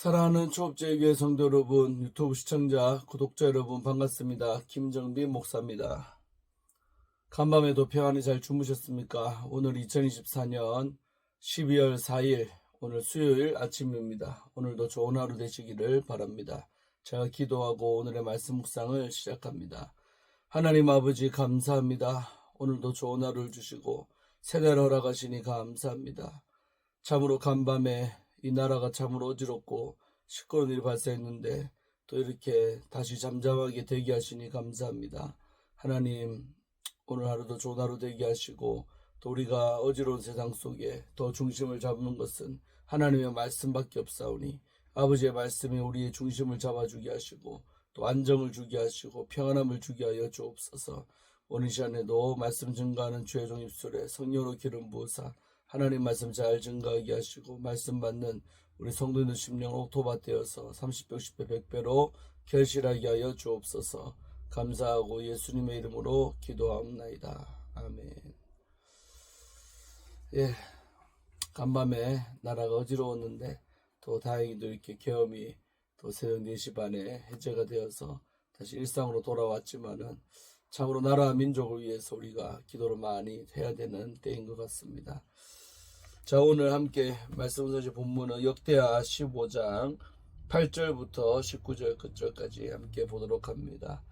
사랑하는 초업제교회 성도 여러분, 유튜브 시청자, 구독자 여러분 반갑습니다. 김정빈 목사입니다. 간밤에도 평안히 잘 주무셨습니까? 오늘 2024년 12월 4일 오늘 수요일 아침입니다. 오늘도 좋은 하루 되시기를 바랍니다. 제가 기도하고 오늘의 말씀 묵상을 시작합니다. 하나님 아버지 감사합니다. 오늘도 좋은 하루를 주시고 새날 허락하시니 감사합니다. 참으로 간밤에 이 나라가 참으로 어지럽고 시끄러운 일이 발생했는데 또 이렇게 다시 잠잠하게 되게 하시니 감사합니다. 하나님 오늘 하루도 좋은 하루 되게 하시고 또 우리가 어지러운 세상 속에 더 중심을 잡는 것은 하나님의 말씀밖에 없사오니 아버지의 말씀이 우리의 중심을 잡아주게 하시고 또 안정을 주게 하시고 평안함을 주게 하여 주옵소서. 오늘 시간에도 말씀 증거하는 주의 종 입술에 성령으로 기름 부으사 하나님 말씀 잘 증거하게 하시고 말씀 받는 우리 성도님들 심령 옥토밭되어서 30배, 60배, 100배로 결실하게 하여 주옵소서. 감사하고 예수님의 이름으로 기도하옵나이다. 아멘. 간밤에 나라가 어지러웠는데 또 다행히도 이렇게 계엄이 또 새벽 4시 반에 해제가 되어서 다시 일상으로 돌아왔지만은 참으로 나라와 민족을 위해서 우리가 기도를 많이 해야 되는 때인 것 같습니다. 자, 오늘 함께 말씀 선지 본문은 역대하 15장 8절부터 19절 끝절까지 함께 보도록 합니다.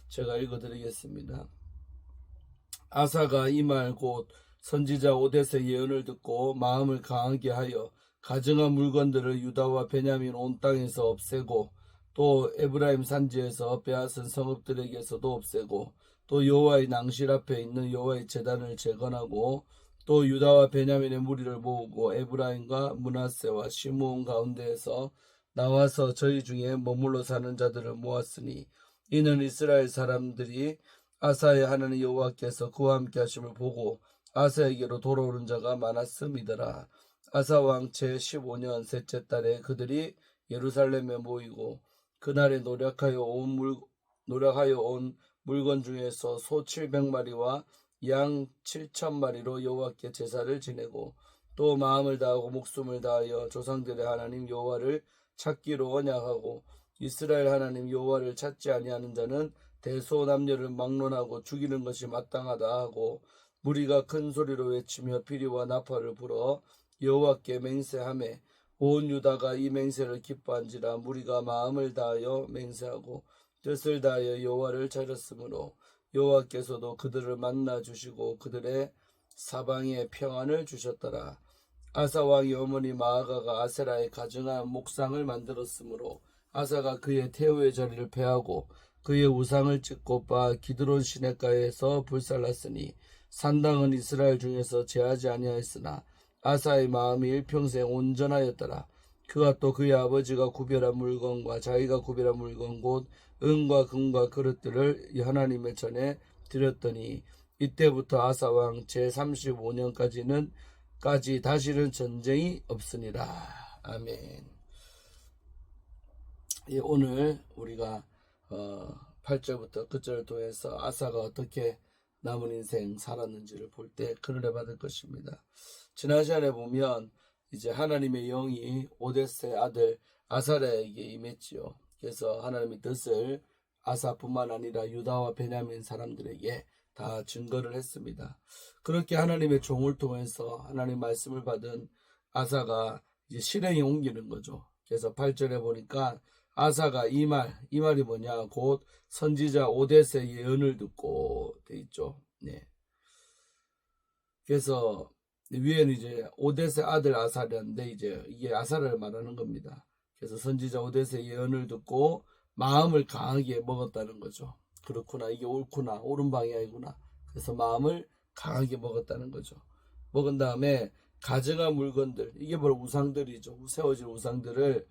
제가 읽어드리겠습니다. 아사가 이 말 곧 선지자 오뎃의 예언을 듣고 마음을 강하게 하여 가증한 물건들을 유다와 베냐민 온 땅에서 없애고 또 에브라임 산지에서 빼앗은 성읍들에게서도 없애고 또 여호와의 낭실 앞에 있는 여호와의 제단을 재건하고 또 유다와 베냐민의 무리를 모으고 에브라임과 므낫세와 시므온 가운데에서 나와서 저희 중에 머물러 사는 자들을 모았으니 이는 이스라엘 사람들이 아사의 하나님 여호와께서 그와 함께 하심을 보고 아사에게로 돌아오는 자가 많았음이더라. 아사 왕 제15년 셋째 달에 그들이 예루살렘에 모이고 그날에 노력하여 온 물건 중에서 소 700마리와 양 7,000마리로 여호와께 제사를 지내고 또 마음을 다하고 목숨을 다하여 조상들의 하나님 여호와를 찾기로 언약하고 이스라엘 하나님 여호와를 찾지 아니하는 자는 대소남녀를 막론하고 죽이는 것이 마땅하다 하고 무리가 큰 소리로 외치며 피리와 나팔을 불어 여호와께 맹세하매 온 유다가 이 맹세를 기뻐한지라 무리가 마음을 다하여 맹세하고 뜻을 다하여 여호와를 찾았으므로 여호와께서도 그들을 만나 주시고 그들의 사방에 평안을 주셨더라. 아사 왕의 어머니 마아가가 아세라의 가증한 목상을 만들었으므로 아사가 그의 태우의 자리를 패하고 그의 우상을 찍고 빻아 기드론 시냇가에서 불살랐으니 산당은 이스라엘 중에서 제하지 아니하였으나 아사의 마음이 일평생 온전하였더라. 그가 또 그의 아버지가 구별한 물건과 자기가 구별한 물건 곧 은과 금과 그릇들을 하나님의 전에 드렸더니 이때부터 아사 왕 제35년까지는 다시는 전쟁이 없으니라. 아멘. 오늘 우리가 8절부터 9절을 통해서 아사가 어떻게 남은 인생 살았는지를 볼 때 그늘에 받을 것입니다. 지난 시간에 보면 이제 하나님의 영이 오뎃의 아들 아사랴에게 임했지요. 그래서 하나님의 뜻을 아사뿐만 아니라 유다와 베냐민 사람들에게 다 증거를 했습니다. 그렇게 하나님의 종을 통해서 하나님 말씀을 받은 아사가 이제 실행에 옮기는 거죠. 그래서 8절에 보니까 아사가 이 말이 뭐냐? 곧 선지자 오뎃의 예언을 듣고 돼 있죠. 네. 그래서 위에는 이제 오뎃의 아들 아사랴인데 이제 이게 아사를 말하는 겁니다. 그래서 선지자 오뎃의 예언을 듣고 마음을 강하게 먹었다는 거죠. 그렇구나, 이게 옳구나, 옳은 방향이구나. 그래서 마음을 강하게 먹었다는 거죠. 먹은 다음에 가증한 물건들, 이게 바로 우상들이죠. 세워진 우상들을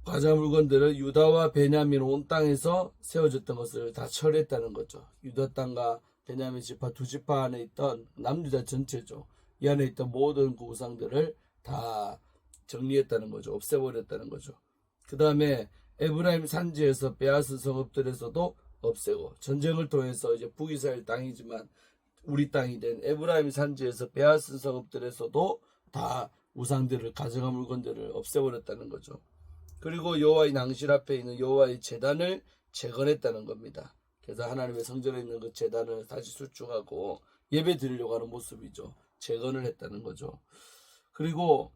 가증한 물건들을 유다와 베냐민 온 땅에서 세워졌던 것을 다 철회했다는 거죠. 유다 땅과 베냐민 지파 두 지파 안에 있던 남유다 전체죠. 이 안에 있던 모든 그 우상들을 다 정리했다는 거죠. 없애버렸다는 거죠. 그 다음에 에브라임 산지에서 빼앗은 성읍들에서도 없애고 전쟁을 통해서 이제 북이스라엘 땅이지만 우리 땅이 된 에브라임 산지에서 빼앗은 성읍들에서도 다 우상들을 가증한 물건들을 없애버렸다는 거죠. 그리고 여호와의 낭실 앞에 있는 여호와의 제단을 재건했다는 겁니다. 그래서 하나님의 성전에 있는 그 제단을 다시 수축하고 예배 드리려고 하는 모습이죠. 재건을 했다는 거죠. 그리고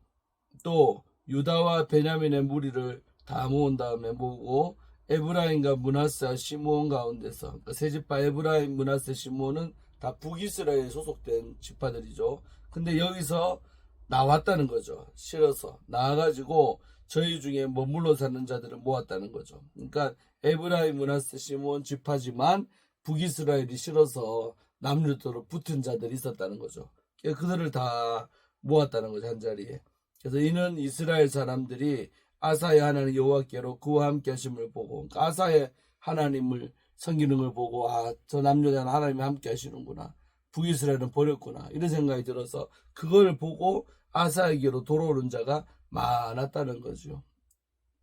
또 유다와 베냐민의 무리를 다 모은 다음에 모으고 에브라임과 므낫세와 시므온 가운데서 그러니까 세 지파 에브라임, 므낫세, 시므온은 다 북이스라엘에 소속된 지파들이죠. 근데 여기서 나왔다는 거죠. 실어서 나와가지고 저희 중에 머물러 사는 자들을 모았다는 거죠. 그러니까 에브라임, 므낫세, 시므온 지파지만 북이스라엘이 실어서 남유다로 붙은 자들이 있었다는 거죠. 그들을 다 모았다는 거죠, 한 자리에. 그래서 이는 이스라엘 사람들이 아사의 하나님 여호와께로 그와 함께 하심을 보고, 그러니까 아사의 하나님을 섬기는 걸 보고, 저 남유다는 하나님이 함께 하시는구나, 북이스라엘은 버렸구나, 이런 생각이 들어서 그걸 보고 아사에게로 돌아오는 자가 많았다는 거죠.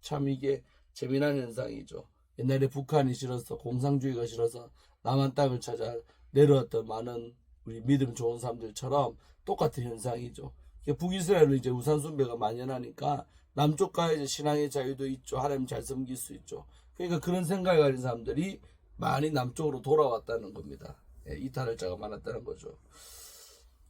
참 이게 재미난 현상이죠. 옛날에 북한이 싫어서, 공산주의가 싫어서 남한 땅을 찾아 내려왔던 많은 우리 믿음 좋은 사람들처럼 똑같은 현상이죠. 북이스라엘은 이제 우상 숭배가 만연하니까 남쪽과 이제 신앙의 자유도 있죠. 하나님 잘 섬길 수 있죠. 그러니까 그런 생각을 가진 사람들이 많이 남쪽으로 돌아왔다는 겁니다. 이탈할 자가 많았다는 거죠.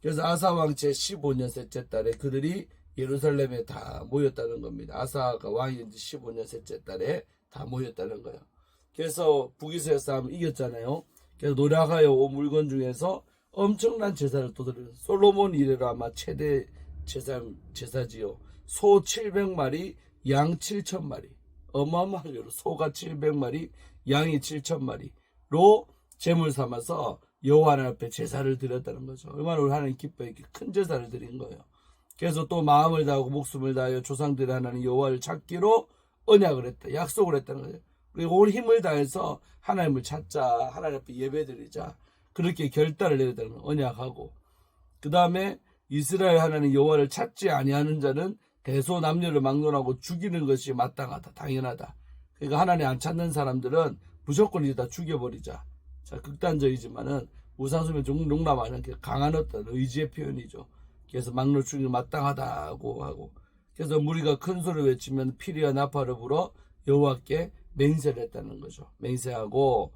그래서 아사 왕 제 15년 셋째 달에 그들이 예루살렘에 다 모였다는 겁니다. 아사가 왕이 된 15년 셋째 달에 다 모였다는 거예요. 그래서 북이스라엘 싸움 이겼잖아요. 그래서 노력하여 온 물건 중에서 엄청난 제사를 또 드려요. 솔로몬 이래로 아마 최대 제사지요. 소 700마리, 양 7,000마리. 어마어마하죠. 소가 700마리, 양이 7,000마리로 제물 삼아서 여호와 하나님 앞에 제사를 드렸다는 거죠. 얼마나 우리 하나님 기뻐해 이렇게 큰 제사를 드린 거예요. 그래서 또 마음을 다하고 목숨을 다하여 조상들의 하나님 여호와를 찾기로 언약을 했다. 약속을 했다는 거예요. 그리고 온 힘을 다해서 하나님을 찾자. 하나님 앞에 예배드리자. 그렇게 결단을 내렸다는 거예요. 언약하고. 그 다음에 이스라엘 하나님 여호와를 찾지 아니하는 자는 대소남녀를 막론하고 죽이는 것이 마땅하다. 당연하다. 그러니까 하나님 안 찾는 사람들은 무조건 이다 죽여버리자. 자, 극단적이지만은 우상숭배 용납하는 강한 어떤 의지의 표현이죠. 그래서 막론 죽이는 마땅하다고 하고. 그래서 무리가 큰 소리를 외치면 피리와 나팔을 불어 여호와께 맹세를 했다는 거죠. 맹세하고,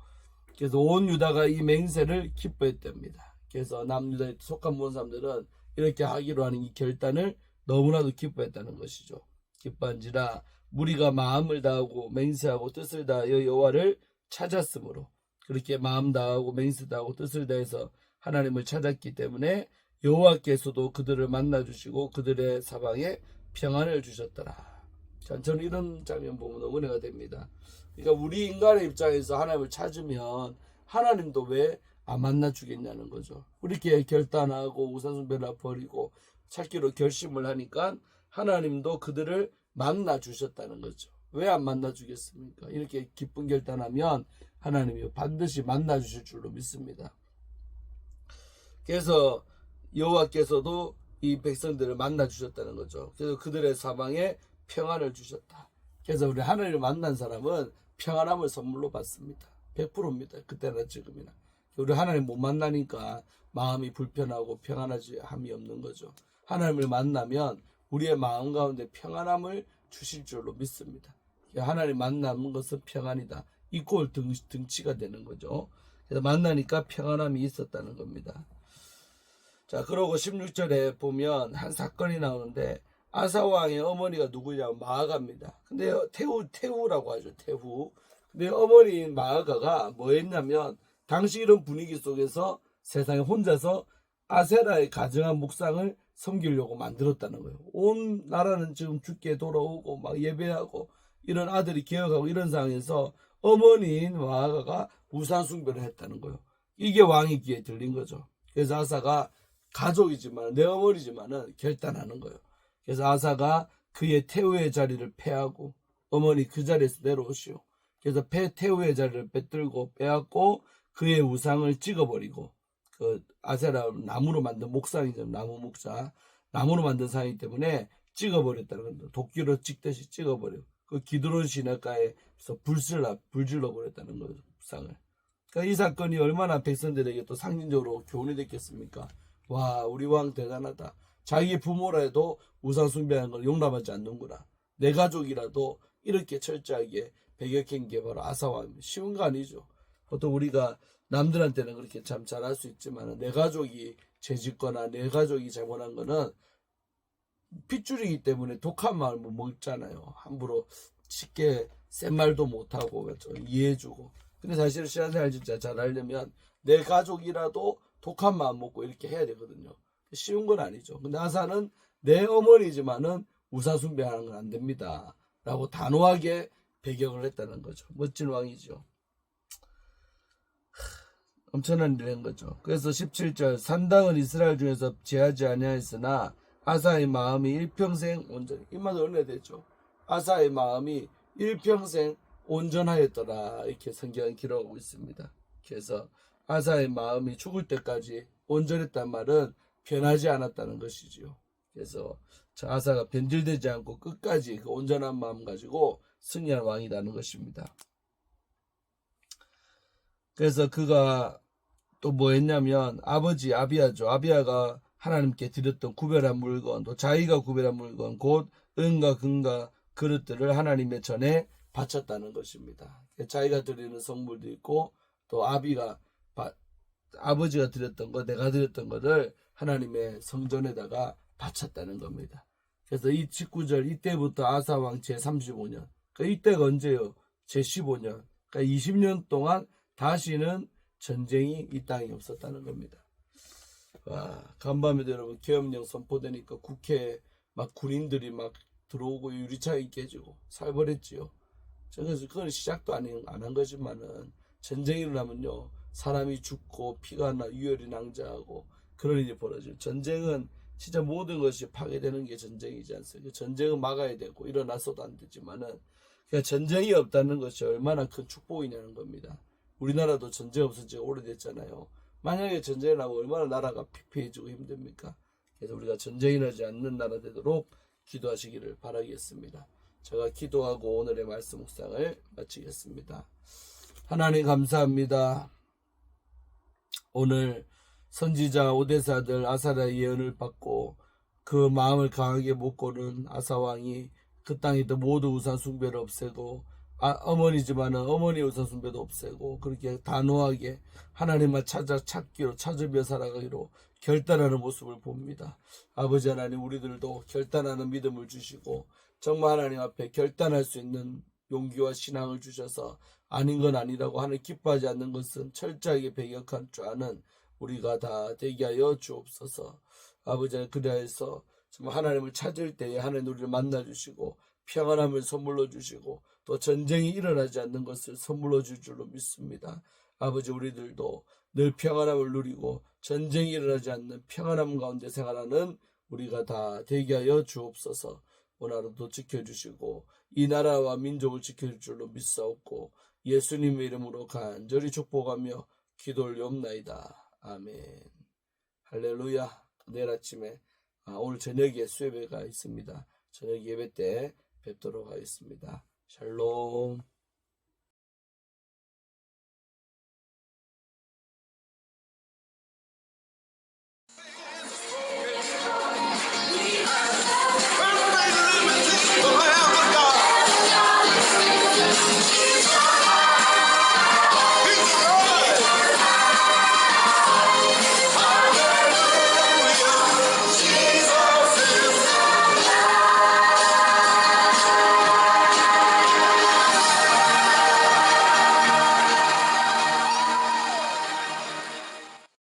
그래서 온 유다가 이 맹세를 기뻐했답니다. 그래서 남유다에 속한 모든 사람들은 이렇게 하기로 하는 이 결단을 너무나도 기뻐했다는 것이죠. 기뻐한지라 무리가 마음을 다하고 맹세하고 뜻을 다하여 여호와를 찾았으므로, 그렇게 마음 다하고 맹세 다하고 뜻을 다해서 하나님을 찾았기 때문에 여호와께서도 그들을 만나주시고 그들의 사방에 평안을 주셨더라. 저는 이런 장면 보면 너무 은혜가 됩니다. 그러니까 우리 인간의 입장에서 하나님을 찾으면 하나님도 왜 안 만나주겠냐는 거죠. 그렇게 결단하고 우상숭배를 버리고 찾기로 결심을 하니까 하나님도 그들을 만나주셨다는 거죠. 왜 안 만나주겠습니까? 이렇게 기쁜 결단하면 하나님이 반드시 만나주실 줄로 믿습니다. 그래서 여호와께서도 이 백성들을 만나주셨다는 거죠. 그래서 그들의 사방에 평안을 주셨다. 그래서 우리 하나님을 만난 사람은 평안함을 선물로 받습니다. 100%입니다. 그때나 지금이나. 우리 하나님 못 만나니까 마음이 불편하고 평안하지 함이 없는 거죠. 하나님을 만나면 우리의 마음 가운데 평안함을 주실 줄로 믿습니다. 하나님 만나는 것은 평안이다. 이꼴 등치가 되는 거죠. 그래서 만나니까 평안함이 있었다는 겁니다. 자, 그러고 16절에 보면 한 사건이 나오는데 아사왕의 어머니가 누구냐면 마아가입니다. 근데 태후라고 하죠. 태후. 근데 어머니인 마아가가 뭐 했냐면 당시 이런 분위기 속에서 세상에 혼자서 아세라의 가증한 묵상을 섬기려고 만들었다는 거예요. 온 나라는 지금 죽게 돌아오고 막 예배하고 이런 아들이 개혁하고 이런 상황에서 어머니인 마아가가 우상숭배를 했다는 거예요. 이게 왕의 귀에 들린 거죠. 그래서 아사가 가족이지만 내 어머니지만은 결단하는 거예요. 그래서 아사가 그의 태후의 자리를 패하고 어머니 그 자리에서 내려오시오. 그래서 태후의 자리를 빼들고 빼앗고 그의 우상을 찍어버리고, 그 아세라 나무로 만든 목상이죠. 나무 목자, 나무로 만든 상이기 때문에 찍어버렸다는 겁니다. 도끼로 찍듯이 찍어버려. 그 기드론 시내가에서 불질러 버렸다는 거죠. 우상을. 그러니까 이 사건이 얼마나 백성들에게 또 상징적으로 교훈이 됐겠습니까? 와, 우리 왕 대단하다. 자기 부모라도 우상 숭배하는 걸 용납하지 않는구나. 내 가족이라도 이렇게 철저하게 배격한 게 바로 아사왕입니다. 쉬운 거 아니죠. 보통 우리가 남들한테는 그렇게 참 잘할 수 있지만 내 가족이 죄짓거나 내 가족이 잘못한 거는 핏줄이기 때문에 독한 마음을 못 먹잖아요. 함부로 쉽게 센 말도 못하고 그렇죠. 이해해주고. 근데 사실 신앙생활 진짜 잘하려면 내 가족이라도 독한 마음 먹고 이렇게 해야 되거든요. 쉬운 건 아니죠. 근데 아사는 내 어머니지만은 우상 숭배하는 건 안 됩니다. 라고 단호하게 배격을 했다는 거죠. 멋진 왕이죠. 엄청난 일을 한 거죠. 그래서 17절 산당은 이스라엘 중에서 제하지 아니하였으나 아사의 마음이 일평생 온전히 이마도 은혜되죠. 아사의 마음이 일평생 온전하였더라 이렇게 성경은 기록하고 있습니다. 그래서 아사의 마음이 죽을 때까지 온전했단 말은 변하지 않았다는 것이지요. 그래서 저 아사가 변질되지 않고 끝까지 그 온전한 마음 가지고 승리한 왕이라는 것입니다. 그래서 그가 또 뭐 했냐면 아버지 아비야죠. 아비야가 하나님께 드렸던 구별한 물건, 또 자기가 구별한 물건, 곧 은과 금과 그릇들을 하나님의 전에 바쳤다는 것입니다. 자기가 드리는 성물도 있고 또 아버지가 드렸던 것, 내가 드렸던 것을 하나님의 성전에다가 바쳤다는 겁니다. 그래서 이 19절 이때부터 아사왕 제35년 그러니까 이때가 언제요? 제15년 그러니까 20년 동안 다시는 전쟁이 이 땅에 없었다는 겁니다. 와, 간밤에도 여러분 계엄령 선포되니까 국회에 막 군인들이 막 들어오고 유리창이 깨지고 살벌했지요. 그래서 그건 시작도 안 한 거지만은 전쟁이 일어나면요 사람이 죽고 피가 나 유혈이 낭자하고 그런 일이 벌어져요. 전쟁은 진짜 모든 것이 파괴되는 게 전쟁이지 않습니까? 전쟁은 막아야 되고 일어나서도 안 되지만은 그냥 전쟁이 없다는 것이 얼마나 큰 축복이냐는 겁니다. 우리나라도 전쟁 없은 지가 오래됐잖아요. 만약에 전쟁이 나면 얼마나 나라가 피폐해지고 힘듭니까? 그래서 우리가 전쟁이 나지 않는 나라 되도록 기도하시기를 바라겠습니다. 제가 기도하고 오늘의 말씀 묵상을 마치겠습니다. 하나님 감사합니다. 오늘 선지자 오데사들 아사라의 예언을 받고 그 마음을 강하게 먹고는 아사왕이 그 땅에 있던 모든 우상 숭배를 없애고 어머니지만은 어머니 우상 숭배도 없애고 그렇게 단호하게 하나님만 찾기로 찾으며 살아가기로 결단하는 모습을 봅니다. 아버지 하나님 우리들도 결단하는 믿음을 주시고 정말 하나님 앞에 결단할 수 있는 용기와 신앙을 주셔서 아닌 건 아니라고 하늘 기뻐하지 않는 것은 철저하게 배격한 줄 아는 우리가 다 되게 하여 주옵소서. 아버지 하나님 그리하여서 정말 하나님을 찾을 때에 하나님 우리를 만나 주시고 평안함을 선물로 주시고 또 전쟁이 일어나지 않는 것을 선물로 줄 줄로 믿습니다. 아버지 우리들도 늘 평안함을 누리고 전쟁이 일어나지 않는 평안함 가운데 생활하는 우리가 다 되게 하여 주옵소서. 오늘 하루도 지켜주시고 이 나라와 민족을 지켜줄 줄로 믿사옵고 예수님의 이름으로 간절히 축복하며 기도 올리옵나이다. 아멘. 할렐루야. 내일 아침에 오늘 저녁에 수요예배가 있습니다. 저녁 예배 때 뵙도록 하겠습니다. 샬롬.